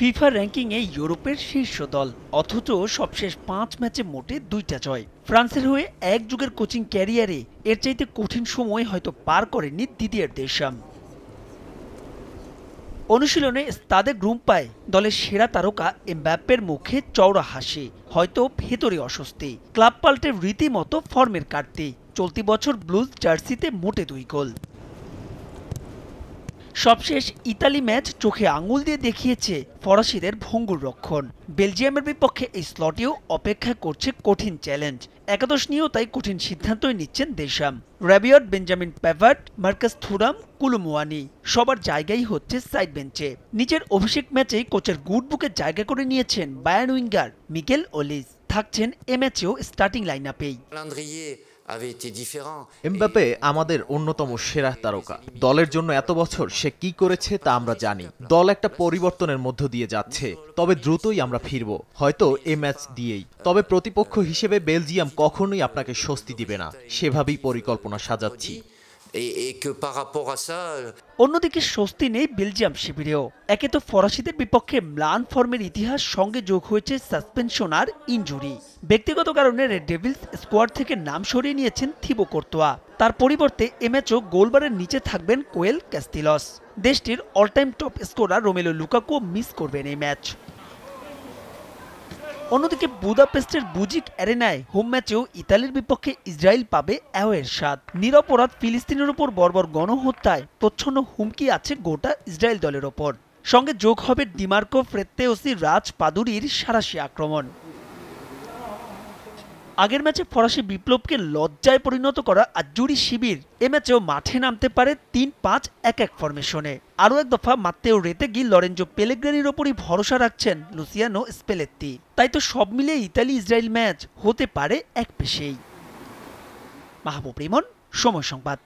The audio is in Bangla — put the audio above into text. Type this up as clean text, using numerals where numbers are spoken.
ফিফা র্যাঙ্কিংয়ে ইউরোপের শীর্ষ দল, অথচ সবশেষ ৫ ম্যাচে মোটে ২টা জয়। ফ্রান্সের হয়ে এক যুগের কোচিং ক্যারিয়ারে এর চাইতে কঠিন সময় হয়তো পার করেননি দিদিয়ের দেশাম। অনুশীলনে তাদের গ্রুম পায় দলের সেরা তারকা এমবাপ্পের মুখে চওড়া হাসি, হয়তো ভেতরে অস্বস্তি। ক্লাব পাল্টে রীতিমতো ফর্মের কাটতি। চলতি বছর ব্লুজ জার্সিতে মোটে ২ গোল। সবশেষ ইতালি ম্যাচ চোখে আঙুল দিয়ে দেখিয়েছে ফরাসিদের ভঙ্গুর রক্ষণ। বেলজিয়ামের বিপক্ষে এই স্লটেও অপেক্ষা করছে কঠিন চ্যালেঞ্জ। একাদশ নিয়েও তাই কঠিন সিদ্ধান্তই নিচ্ছেন দেশাম। রাবিয়ট, বেঞ্জামিন প্যাভার্ট, মার্কাস থুরাম, কুলুমুয়ানি সবার জায়গাই হচ্ছে সাইড বেঞ্চে। নিজের অভিষেক ম্যাচেই কোচের গুড বুকে জায়গা করে নিয়েছেন বায়ার্ন উইঙ্গার মিকেল ওলিস। থাকছেন এ ম্যাচেও স্টার্টিং লাইন আপেই। এমবাপ্পে আমাদের অন্যতম সেরা তারকা। দলের জন্য এত বছর সে কি করেছে তা আমরা জানি। দল একটা পরিবর্তনের মধ্য দিয়ে যাচ্ছে, তবে দ্রুতই আমরা ফিরব, হয়তো এ ম্যাচ দিয়েই। তবে প্রতিপক্ষ হিসেবে বেলজিয়াম কখনোই আপনাকে স্বস্তি দিবে না, সেভাবেই পরিকল্পনা সাজাচ্ছি। অন্যদিকে স্বস্তি নেই বেলজিয়াম শিবিরেও। একে তো ফরাসিদের বিপক্ষে ম্লান ফর্মের ইতিহাস, সঙ্গে যোগ হয়েছে সাসপেনশন আর ইনজুরি। ব্যক্তিগত কারণে রেড ডেভিলস স্কোয়াড থেকে নাম সরিয়ে নিয়েছেন থিবো কোর্তোয়া। তার পরিবর্তে এ ম্যাচও গোলবারের নিচে থাকবেন কোয়েল ক্যাস্তিলস। দেশটির all time top scorer Romelu Lukaku miss করবেন এই ম্যাচ। অন্যদিকে বুদাপেস্টের বুজিক অ্যারেনায় হোম ম্যাচেও ইতালির বিপক্ষে ইসরায়েল পাবে অ্যাওয়ের স্বাদ। নিরপরাধ ফিলিস্তিনের উপর বর্বর গণহত্যায় প্রচ্ছন্ন হুমকি আছে গোটা ইসরায়েল দলের ওপর। সঙ্গে যোগ হবে ডিমার্কো ফ্রেত্তেওসি, রাজ পাদুরির সাঁড়াশি আক্রমণ। আগের ম্যাচে ফরাসি বিপ্লবকে লজ্জায় পরিণত করা আজ্জুরি শিবির এ ম্যাচেও মাঠে নামতে পারে ৩-৫-১-১ ফরমেশনে। আরও এক দফা মাত্তেও রেতেগি, লরেঞ্জো পেলেগ্রিনির ওপরই ভরসা রাখছেন লুসিয়ানো স্পেলেত্তি। তাই তো সব মিলিয়ে ইতালি ইসরায়েল ম্যাচ হতে পারে এক পেশেই। মাহবুব রিমন, সময় সংবাদ।